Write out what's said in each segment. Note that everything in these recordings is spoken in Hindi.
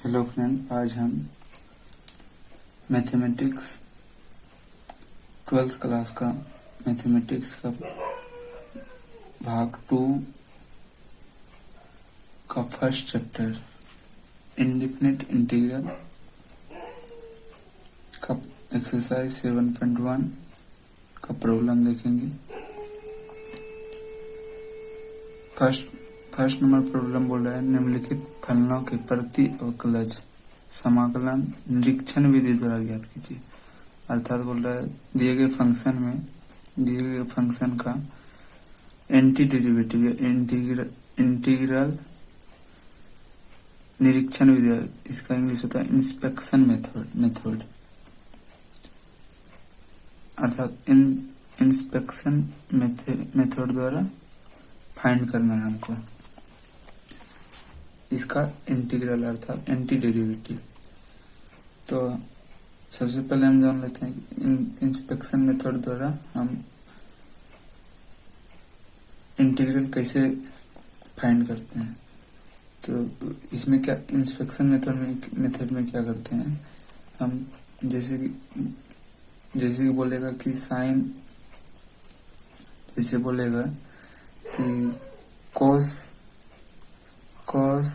हेलो फ्रेंड, आज हम मैथमेटिक्स 12th क्लास का मैथमेटिक्स का भाग 2 का फर्स्ट चैप्टर इंडेफिनिट इंटीग्रल का एक्सरसाइज 7.1 का प्रॉब्लम देखेंगे। फर्स्ट नंबर प्रॉब्लम बोल रहा है निम्नलिखित फलनों के प्रति अवकलज समाकलन निरीक्षण विधि द्वारा ज्ञात कीजिए। अर्थात बोल रहा है दिए गए फंक्शन का एंटी डेरिवेटिव या इंटीग्रल निरीक्षण विधि, इसका इंग्लिश होता है इंस्पेक्शन मेथड। अर्थात इंस्पेक्शन मेथड द्वारा फाइंड करना है हमको इसका इंटीग्रल अर्थात एंटी डेरिवेटिव। तो सबसे पहले हम जान लेते हैं कि इंस्पेक्शन मेथड द्वारा हम इंटीग्रल कैसे फाइंड करते हैं। तो इसमें क्या इंस्पेक्शन मेथड में क्या करते हैं हम, जैसे कि बोलेगा कि साइन, जैसे बोलेगा कि cos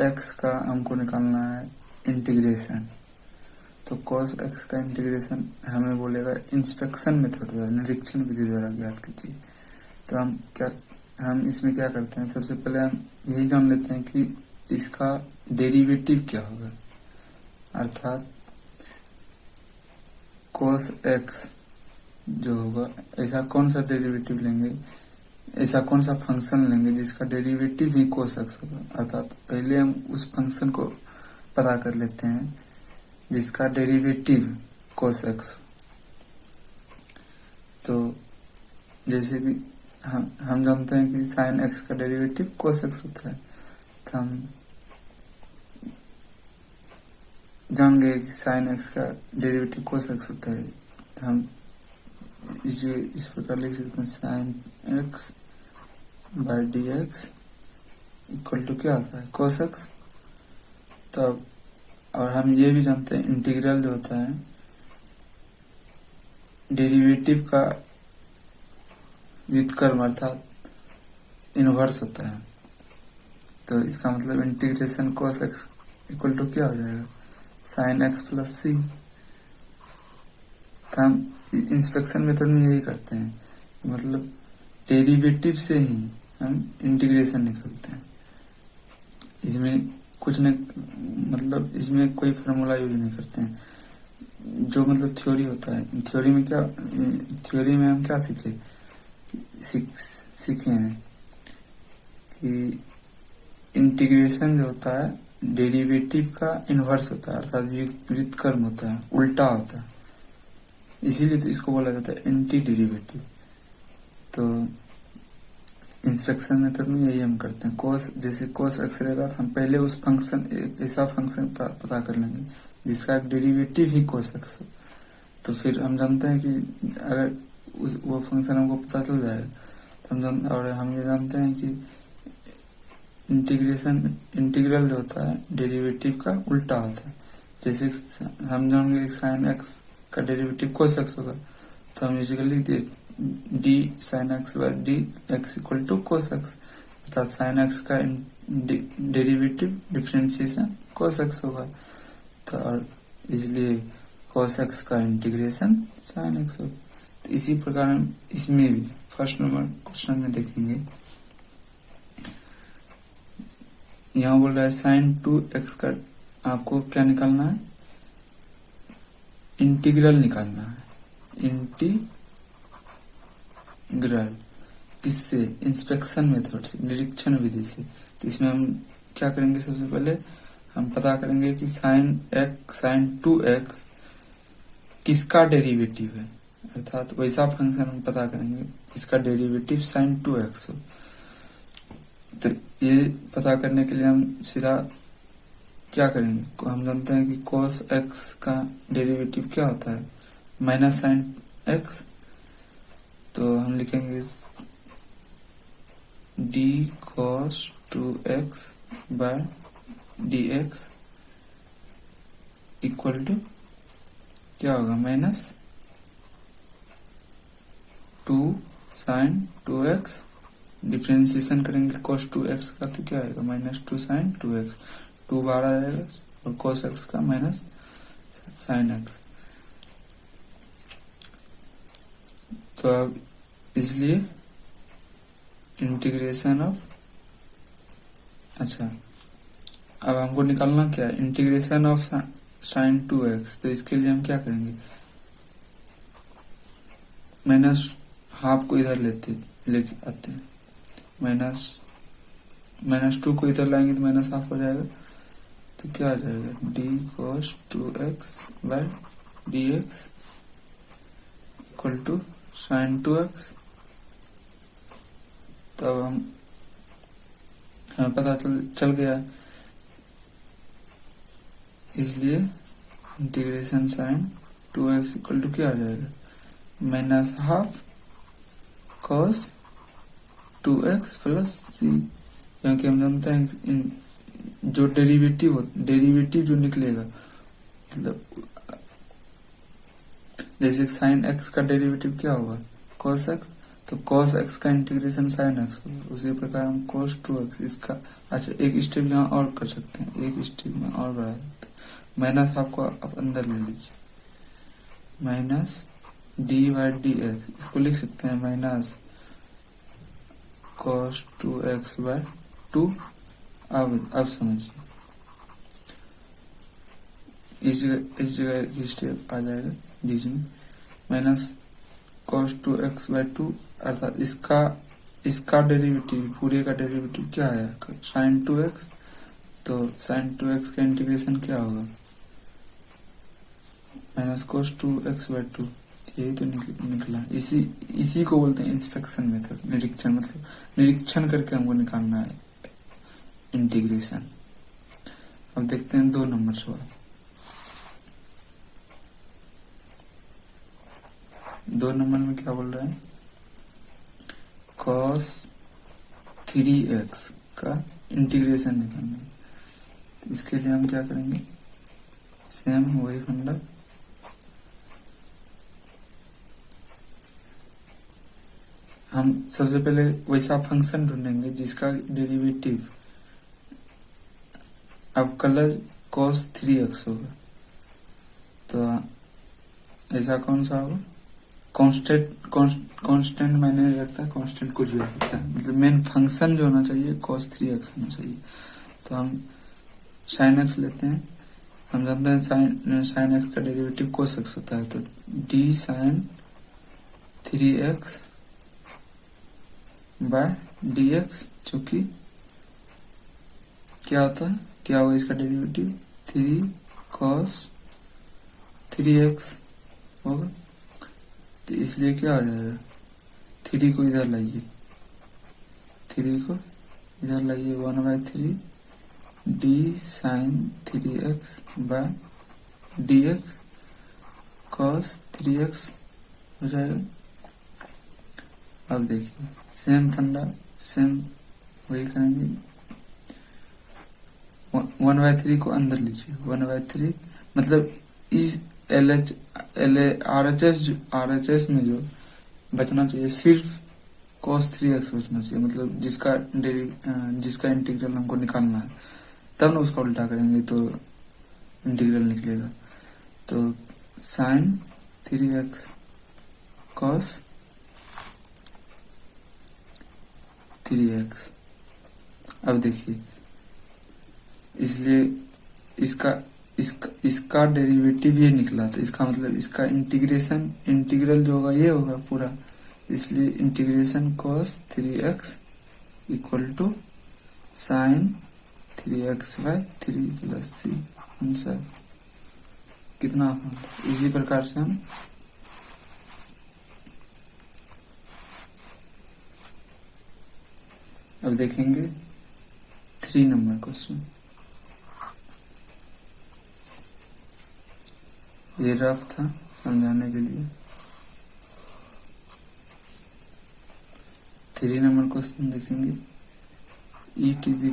x का हमको निकालना है इंटीग्रेशन। तो cos x का इंटीग्रेशन हमें बोलेगा इंस्पेक्शन मेथड द्वारा निरीक्षण विधि द्वारा ज्ञात कीजिए। तो हम इसमें क्या करते हैं, सबसे पहले हम यही जान लेते हैं कि इसका डेरिवेटिव क्या होगा। अर्थात cos x जो होगा, ऐसा कौन सा डेरिवेटिव लेंगे, ऐसा कौन सा फंक्शन लेंगे जिसका डेरिवेटिव ही cos x होगा। अर्थात पहले हम उस फंक्शन को पता कर लेते हैं जिसका डेरिवेटिव cos x। तो जैसे कि हम जानते हैं कि sin x का डेरिवेटिव cos x होता है, तो हम जान गए कि sin x का डेरिवेटिव cos x होता है। तो हम इस प्रकार लिख सकते हैं sin x by dx equal to क्या होता है cos x। तब और हम ये भी जानते हैं इंटीग्रल जो होता है डेरिवेटिव का व्युत्क्रम अर्थात इनवर्स होता है। तो इसका मतलब integration cos x equal to क्या हो जाएगा sin x प्लस c। हम इंस्पेक्शन मेथड में यही करते हैं, मतलब डेरिवेटिव से ही हम इंटीग्रेशन निकालते हैं। इसमें कुछ नहीं, मतलब इसमें कोई फार्मूला यूज नहीं करते हैं। जो मतलब थ्योरी होता है, थ्योरी में हम क्या सीखे हैं कि इंटीग्रेशन जो होता है डेरिवेटिव का इनवर्स होता है, अर्थात व्युत्क्रम होता है, उल्टा होता है। इसीलिए तो इसको बोला जाता है एंटी डेरिवेटिव। तो इंस्पेक्शन मेथड में यही हम करते हैं। जैसे cos x रहेगा तो हम पहले उस फंक्शन ऐसा फंक्शन पता कर लेंगे जिसका डेरिवेटिव ही cos x हो। तो फिर हम जानते हैं कि अगर वो फंक्शन हमको पता चल जाएगा तो हम ये जानते हैं कि इंटीग्रल जो होता है डेरिवेटिव का उल्टा होता है। जैसे हम जानेंगे sin x का डेरिवेटिव cos x होगा, तो हम यूजुअली लिख दिए d sin x by dx equal to cos x, अर्थात sin x का डेरिवेटिव डिफरेंशिएशन cos x होगा। तो और इसलिए cos x का इंटीग्रेशन sin x होगा। तो इसी प्रकार हम इसमें भी फर्स्ट नंबर क्वेश्चन में देखेंगे। यहाँ बोल रहा है sin 2x का आपको क्या निकालना है, इंटीग्रल निकालना है। इंटीग्रल किससे, इंस्पेक्शन मेथड से, निरीक्षण विधि से। तो इसमें हम क्या करेंगे, सबसे पहले हम पता करेंगे कि sin 2x किसका डेरिवेटिव है। अर्थात वैसा फंक्शन हम पता करेंगे जिसका डेरिवेटिव sin 2x हो। तो ये पता करने के लिए हम सीधा क्या करेंगे, हम जानते हैं कि cos x का डेरिवेटिव क्या होता है माइनस sin x। तो हम लिखेंगे d cos 2x by dx equal to क्या होगा, माइनस 2 sin 2x। डिफ्रेंसिएशन करेंगे cos 2x का तो क्या आएगा, माइनस 2 sin 2x। 2 बाहर आ जाएगा और cos x का माइनस sin x। तो अब इसलिए इंटीग्रेशन ऑफ, अच्छा अब हमको निकालना क्या है, इंटीग्रेशन ऑफ sin 2x। तो इसके लिए हम क्या करेंगे, माइनस हाफ को इधर लेके आते हैं, -2 को इधर लाएंगे तो माइनस हाफ हो जाएगा। तो क्या आ जाएगा, d cos 2x by dx equal to sin 2x। तो अब हमें पता चल गया, इसलिए integration sin 2x equal to क्या आ जाएगा, minus half cos 2x plus c। क्योंकि हम जानते हैं जो डेरिवेटिव जो निकलेगा, मतलब जैसे sin x का डेरिवेटिव क्या होगा, cos x। तो cos x का इंटीग्रेशन sin x होगा। उसी प्रकार हम cos 2x इसका, अच्छा एक स्टेप यहाँ और कर सकते हैं, एक स्टेप में और बढ़ा सकते हैं। माइनस हाफ को आप अंदर ले लीजिए, माइनस d/dx इसको लिख सकते हैं माइनस cos 2x/2। अब समझिए, इस जगह स्टेप आ जाएगा बीच में, माइनस cos 2x/2 अर्थात इसका डेरिवेटिव, पूरे का डेरिवेटिव क्या है, sin 2x। तो sin 2x का इंटीग्रेशन क्या होगा, माइनस cos 2x/2। यही तो निकला। इसी को बोलते हैं इंस्पेक्शन मेथड, निरीक्षण, मतलब निरीक्षण करके हमको निकालना है इंटीग्रेशन। अब देखते हैं 2 नंबर सवाल। 2 नंबर में क्या बोल रहे हैं, cos 3x का इंटीग्रेशन निकालना है। इसके लिए हम क्या करेंगे, सेम वही फंडा, हम सबसे पहले वैसा फंक्शन ढूंढेंगे जिसका डेरिवेटिव अब कलर cos 3x होगा। तो ऐसा कौन सा होगा, कांस्टेंट मैंने रखता है, कांस्टेंट कुछ भी रखता है, मतलब मेन फंक्शन जो होना चाहिए cos 3x होना चाहिए। तो हम sin x लेते हैं, हम जानते हैं sin x का डेरिवेटिव cos x होता है। तो d sin 3x by dx, चूंकि क्या होता है, क्या होगा इसका डेरिवेटिव 3 cos 3x होगा। तो इसलिए क्या आ जाएगा, 3 को इधर लाइए, 1/3 d sin 3x by dx cos 3x हो जाएगा। अब देखिए सेम फंडा, सेम वही करेंगे, 1/3 को अंदर लीजिए, 1/3 मतलब इस RHS में जो बचना चाहिए सिर्फ cos 3x बचना चाहिए, मतलब जिसका इंटीग्रल हमको निकालना है, तब ना उसका उल्टा करेंगे तो इंटीग्रल निकलेगा। तो sin 3x cos 3x। अब देखिए, इसलिए इसका डेरिवेटिव ये निकला, तो इसका मतलब इसका इंटीग्रल जो होगा ये होगा पूरा। इसलिए integration cos 3x equal to sin 3x/3 plus c। Answer कितना आसान था। इसी प्रकार से हम अब देखेंगे 3 नंबर क्वेश्चन। ये रफ था समझाने के लिए। 3 नंबर क्वेश्चन देखेंगे, e to the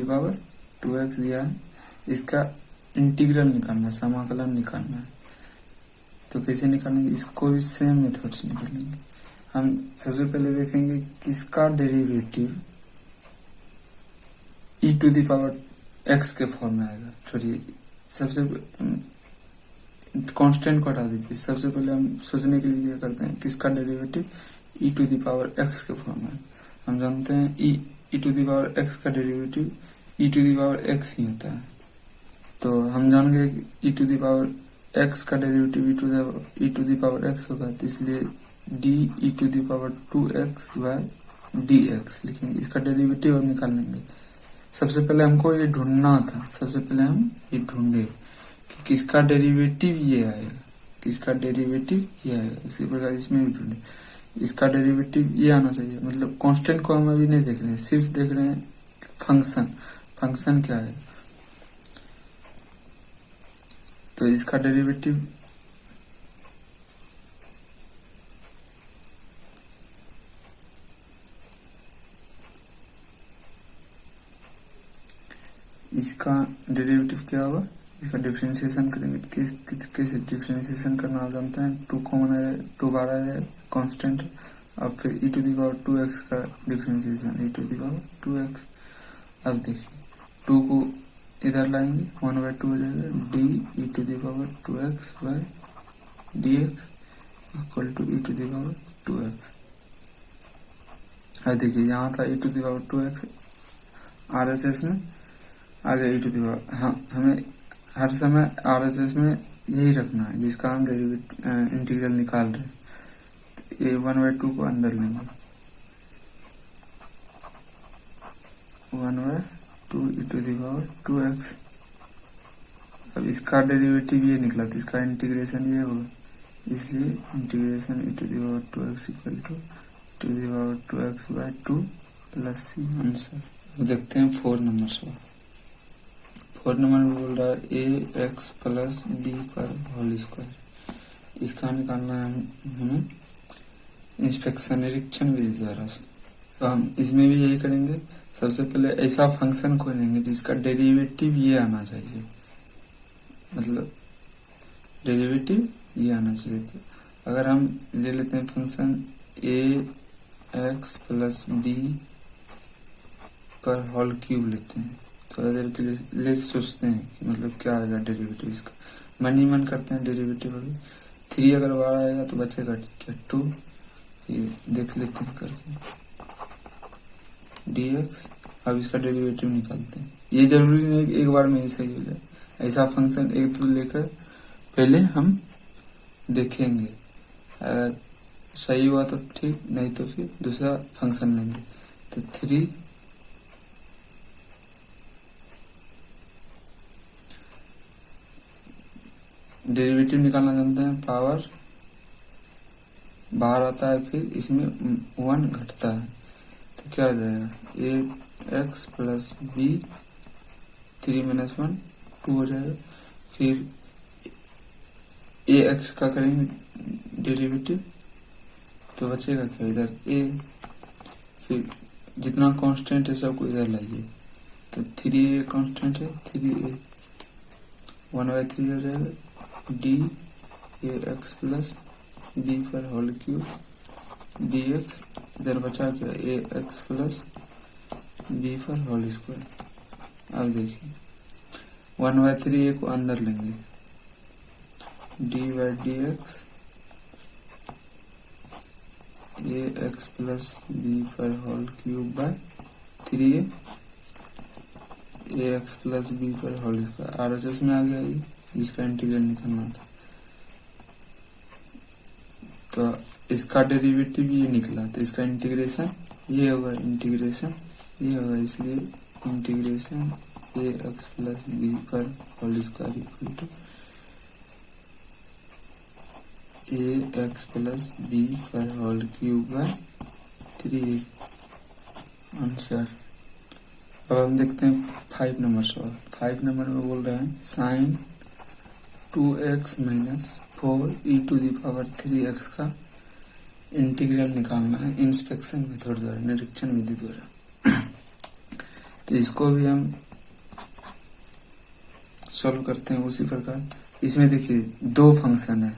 power 2x दिया है। इसका इंटीग्रल निकालना है, समाकलन निकालना है। तो कैसे निकालेंगे, इसको भी सेम मेथड से निकालेंगे। हम सबसे पहले देखेंगे किसका derivative e to the power x के फॉर्म में आएगा। छोड़िए, सबसे कांस्टेंट को हटा दीजिए। सबसे पहले हम सोचने के लिए क्या करते हैं, किसका derivative e to the power x के फॉर्म में। हम जानते हैं e to the power x का derivative e to the power x ही होता है। तो हम जान गए कि e to the power x का derivative e to the power x होगा, तो इसलिए d e to the power 2x by dx लिखेंगे। इसका डेरिवेटिव हम निकाल लेंगे। सबसे पहले हमको ये ढूंढना था, सबसे पहले हम ये ढूंढे कि किसका डेरिवेटिव ये आएगा, किसका डेरिवेटिव ये आएगा। इसी प्रकार इसमें भी ढूंढे, इसका डेरिवेटिव ये आना चाहिए। मतलब कांस्टेंट को हम अभी नहीं देख रहे हैं, सिर्फ देख रहे हैं फंक्शन, फंक्शन क्या है। तो इसका डेरिवेटिव क्या होगा, इसका डिफरेंशिएशन करेंगे। कैसे डिफरेंशिएशन करना आप जानते हैं, 2 कॉमन है, 2 बार है कांस्टेंट, और फिर e to the power 2x का differentiation e to the power 2x। अब देखिए 2 को इधर लाएंगे, 1/2 हो जाएगा, d e to the power 2x by dx equal to e to the power 2x। अब देखिए यहाँ था e to the power 2x, RHS में आ गया e टू द पावर। हाँ, हमें हर समय RHS में यही रखना है जिसका हम इंटीग्रल निकाल रहे हैं। ये 1/2 को अंदर लेंगे, 1/2 e to the power 2x। अब इसका डेरिवेटिव ये निकला, तो इसका इंटीग्रेशन ये होगा, इसलिए integration e to the power 2x equal to the power 2x by 2 plus c answer. देखते हैं 4 नंबर सवाल। 4 नंबर में बोल रहा है ax प्लस b पर होल स्क्वायर। इसका निकालना है हमें इंस्पेक्शन, निरीक्षण विधि द्वारा से। तो हम इसमें भी यही करेंगे। सबसे पहले ऐसा फंक्शन खोजेंगे जिसका डेरिवेटिव ये आना चाहिए, मतलब डेरिवेटिव ये आना चाहिए। तो अगर हम ले लेते हैं फंक्शन ax प्लस b पर होल क्यूब लेते हैं, थोड़ा देर के लिए सोचते हैं कि मतलब क्या आएगा डेरिवेटिव इसका। मन ही मन करते हैं डेरिवेटिव। अभी 3 अगर बार आएगा तो बचेगा क्या 2, फिर देख लेते हैं करके dx। अब इसका डेरिवेटिव निकालते हैं। ये जरूरी नहीं कि एक बार में ही सही हो जाए, ऐसा फंक्शन एक तो लेकर पहले हम देखेंगे, अगर सही हुआ तो ठीक, नहीं तो फिर दूसरा फंक्शन लेंगे। तो 3 डेरिवेटिव निकालना जानते हैं, पावर बाहर आता है, फिर इसमें 1 घटता है, तो क्या आ जाएगा ax प्लस b 3 - 1 2 हो जाएगा। फिर ax का करेंगे डेरिवेटिव, तो बचेगा क्या इधर a, फिर जितना कांस्टेंट है सबको इधर लाइए, तो 3a कांस्टेंट है, 3a 1/3 हो जाएगा, d ax प्लस b पर होल क्यूब dx। इधर बचा क्या ax प्लस b पर होल स्क्वायर। अब देखिए 1/3 a को अंदर लेंगे, d/dx ax प्लस b पर whole cube by 3a ax plus b पर होल स्क्वायर। RHS में आ गया ये, जिसका इंटीग्रल निकालना था। तो इसका डेरिवेटिव ये निकला, तो इसका इंटीग्रेशन ये होगा, इंटीग्रेशन ये होगा, इसलिए इंटीग्रेशन ax प्लस b पर whole square equal to ax plus b पर होल क्यूब बाय 3 आंसर। अब हम देखते हैं 5 नंबर सवाल। 5 नंबर में बोल रहे हैं sine 2x minus 4 e to the power 3x का इंटीग्रल निकालना है इंस्पेक्शन मेथड द्वारा, निरीक्षण विधि द्वारा। तो इसको भी हम सॉल्व करते हैं उसी प्रकार। इसमें देखिए दो फंक्शन है,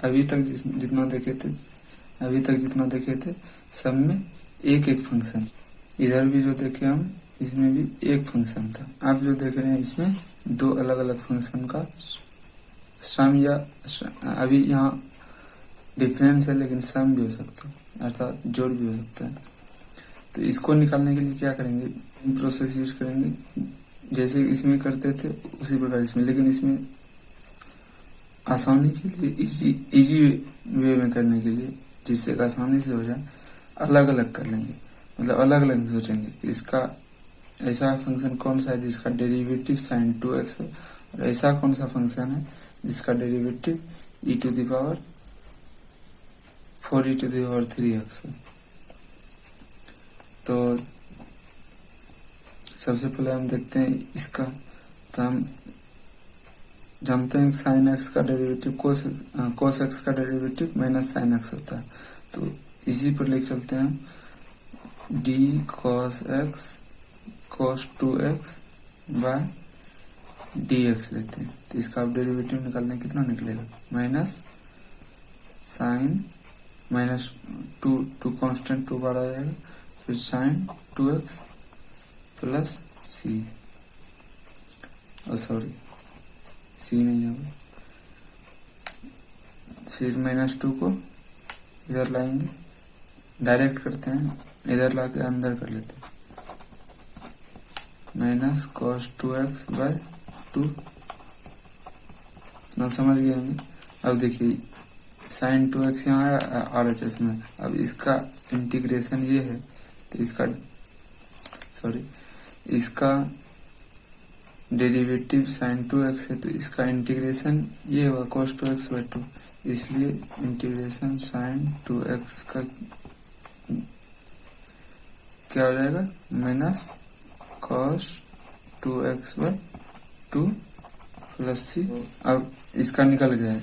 अभी तक जितना देखे थे सब में एक एक फंक्शन, इधर भी जो देखे हम इसमें भी एक फंक्शन था। आप जो देख रहे हैं इसमें दो अलग अलग फंक्शन का सम, या अभी यहाँ डिफरेंस है लेकिन सम भी हो सकता है, अर्थात जोड़ भी हो सकता है। तो इसको निकालने के लिए क्या करेंगे, प्रोसेस यूज करेंगे जैसे इसमें करते थे उसी प्रकार इसमें, लेकिन इसमें आसानी के लिए इजी वे में करने के लिए, जिससे आसानी से हो जाए, अलग अलग कर लेंगे। मतलब अलग अलग सोचेंगे इसका ऐसा फंक्शन कौन सा है जिसका डेरिवेटिव sin 2x है, और ऐसा कौन सा फंक्शन है जिसका डेरिवेटिव e⁴e⁴3x है। तो सबसे पहले हम देखते हैं इसका। तो हम जानते हैं sin x का डेरिवेटिव cos x का डेरिवेटिव -sin x होता है। तो इसी पर लेके चलते हैं d cos x cos 2x by dx लेते हैं। तो इसका आप डेरिवेटिव निकालने कितना निकलेगा, माइनस साइन -2 कांस्टेंट 2 बार आ जाएगा, फिर sin 2x plus c, c नहीं होगा, फिर -2 को इधर लाएंगे, डायरेक्ट करते हैं, इधर लाके अंदर कर लेते हैं, माइनस cos 2x बाय 2 ना, समझ गए होंगे। अब देखिए sin 2x यहाँ RHS में, अब इसका इंटीग्रेशन ये है, तो इसका डेरिवेटिव sin 2x है, तो इसका इंटीग्रेशन ये होगा cos 2x बाय 2, इसलिए इंटीग्रेशन sin 2x का क्या हो जाएगा, minus cos 2x by 2 plus c। अब इसका निकल गया है,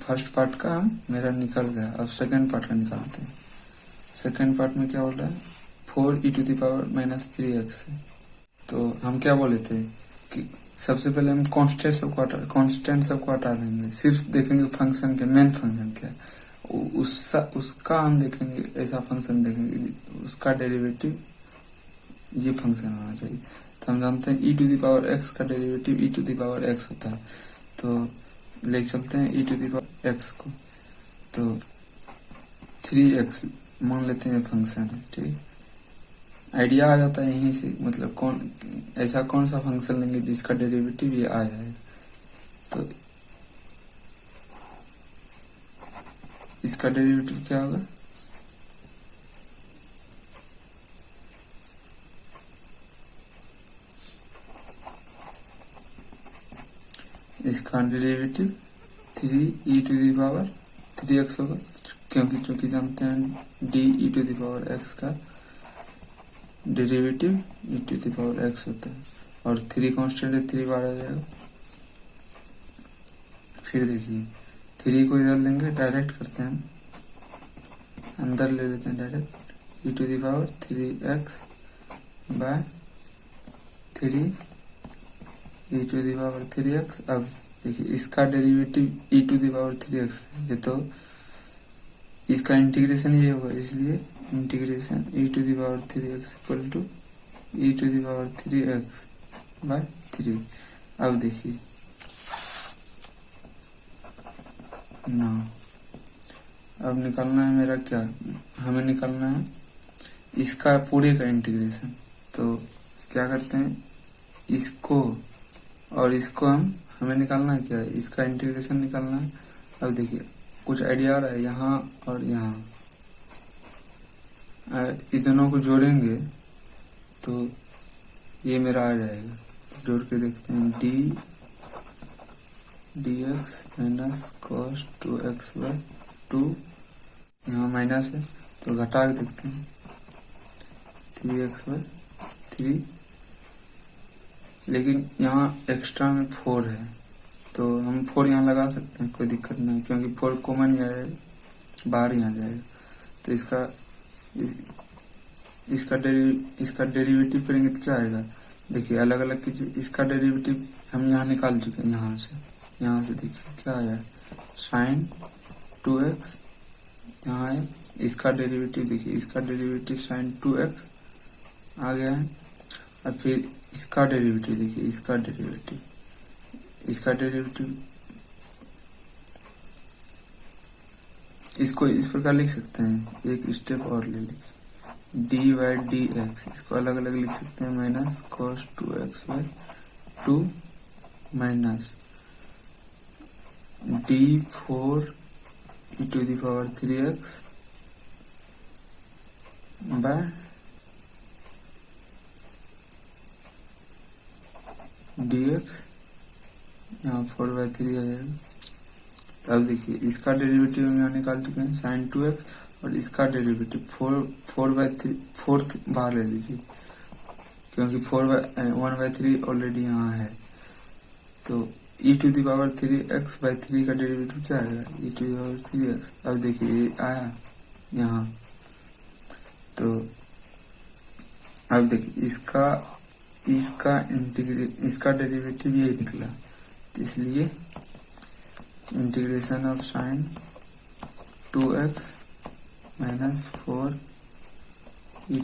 फर्स्ट पार्ट का मेरा निकल गया। अब सेकंड पार्ट का निकालते हैं। सेकंड पार्ट में क्या हो रहा है, 4e⁻³ है। तो हम क्या बोले थे कि सबसे पहले हम कांस्टेंट सबको हटा देंगे, सिर्फ देखेंगे फंक्शन के मेन फंक्शन क्या है, उसका हम देखेंगे, ऐसा फंक्शन देखेंगे उसका डेरिवेटिव ये फंक्शन होना चाहिए। तो हम जानते हैं e⁻x का डेरिवेटिव e⁻x होता है, तो ले चलते हैं e⁻x को। तो 3x मान लेते हैं फंक्शन है, ठीक। आइडिया आ जाता है यहीं से, मतलब ऐसा कौन सा फंक्शन लेंगे जिसका डेरिवेटिव ये आ जाए। तो इसका डेरिवेटिव क्या होगा, इसका डेरिवेटिव 3e⁻3x होगा, क्योंकि जानते हैं d⁻x का डेरिवेटिव e⁻x होता है, और 3 कांस्टेंट है, 3 बार आ जाएगा। फिर देखिए 3 को इधर लेंगे, डायरेक्ट करते हैं, अंदर ले लेते हैं डायरेक्ट, e⁻3x बाय 3 e⁻3x। अब देखिए इसका डेरिवेटिव e⁻3x है, तो इसका इंटीग्रेशन ये होगा, इसलिए integration e⁻3x equal to e⁻3x bye 3। अब देखिए ना, अब निकालना है मेरा क्या, हमें निकालना है इसका पूरे का इंटीग्रेशन। तो क्या करते हैं, इसको और इसको हमें निकालना है क्या, इसका इंटीग्रेशन निकालना है। अब देखिए कुछ आइडिया आ रहा है, यहाँ और यहाँ इन दोनों को जोड़ेंगे तो ये मेरा आ जाएगा। जोड़ के देखते हैं, dx minus cos 2x by 2, यहाँ माइनस है तो घटा के देखते हैं, 3x बाय 3, लेकिन यहाँ एक्स्ट्रा में 4 है, तो हम 4 यहाँ लगा सकते हैं, कोई दिक्कत नहीं, क्योंकि 4 कॉमन ही आएगा, बाहर ही आ जाएगा। तो इसका डेरिवेटिव करेंगे तो क्या आएगा, देखिए अलग अलग कीजिए, इसका डेरिवेटिव हम यहाँ निकाल चुके हैं, यहाँ से देखिए क्या आया, साइन 2x यहाँ है, इसका डेरिवेटिव देखिए, इसका डेरिवेटिव साइन 2x आ गया है। और फिर इसका डेरिवेटिव देखिए, इसका डेरिवेटिव इसको इस प्रकार लिख सकते हैं, एक स्टेप और ले लीजिए, डी बाई डी एक्स, इसको अलग अलग लिख सकते हैं, minus cos 2x by 2 minus d4 e⁻³ 3x by dx, यहाँ 4/3 आ जाएगा। अब देखिए इसका डेरिवेटिव हम यहाँ निकाल चुके हैं, साइन 2x, और इसका डेरिवेटिव 4/3 बाहर ले लीजिए, क्योंकि 1/3 ऑलरेडी यहाँ है। तो e⁻³ का डेरिवेटिव क्या आएगा, e⁻³ अब देखिए ये आया यहाँ। तो अब देखिए इसका डेरिवेटिव ये निकला, इसलिए integration of sine 2x minus 4 e⁻³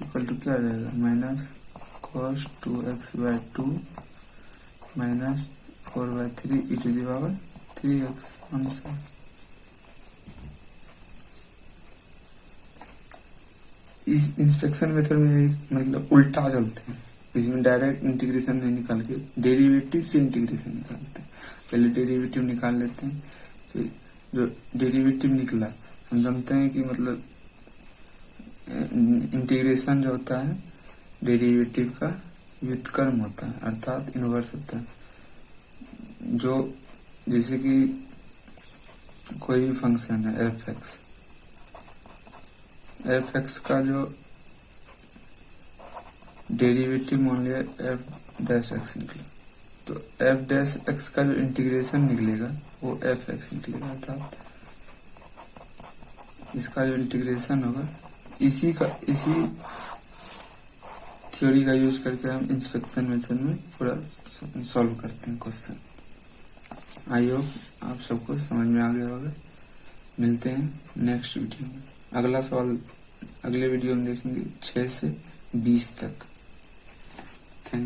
equal to क्या आ जाएगा, minus cos 2x by 2 minus 4/3 e⁻³ answer. इस इंस्पेक्शन मेथड में मतलब उल्टा चलते हैं, इसमें डायरेक्ट इंटीग्रेशन नहीं निकाल के डेरिवेटिव से इंटीग्रेशन निकालते हैं। पहले डेरिवेटिव निकाल लेते हैं, फिर जो डेरिवेटिव निकला हम जानते हैं कि मतलब इंटीग्रेशन जो होता है डेरिवेटिव का व्युत्क्रम होता है, अर्थात इनवर्स होता है। जो जैसे कि कोई भी फंक्शन है एफ एक्स का जो डेरिवेटिव मान लिया एफ डैश एक्स निकला, तो एफ डैश एक्स का जो इंटीग्रेशन निकलेगा वो एफ एक्स निकलेगा, अर्थात इसका जो इंटीग्रेशन होगा इसी थ्योरी का यूज करके हम इंस्पेक्शन मेथड में पूरा सॉल्व करते हैं क्वेश्चन। आई होप आप सबको समझ में आ गया होगा। मिलते हैं नेक्स्ट वीडियो में। अगला सवाल अगले वीडियो में देखेंगे 6 से 20 तक।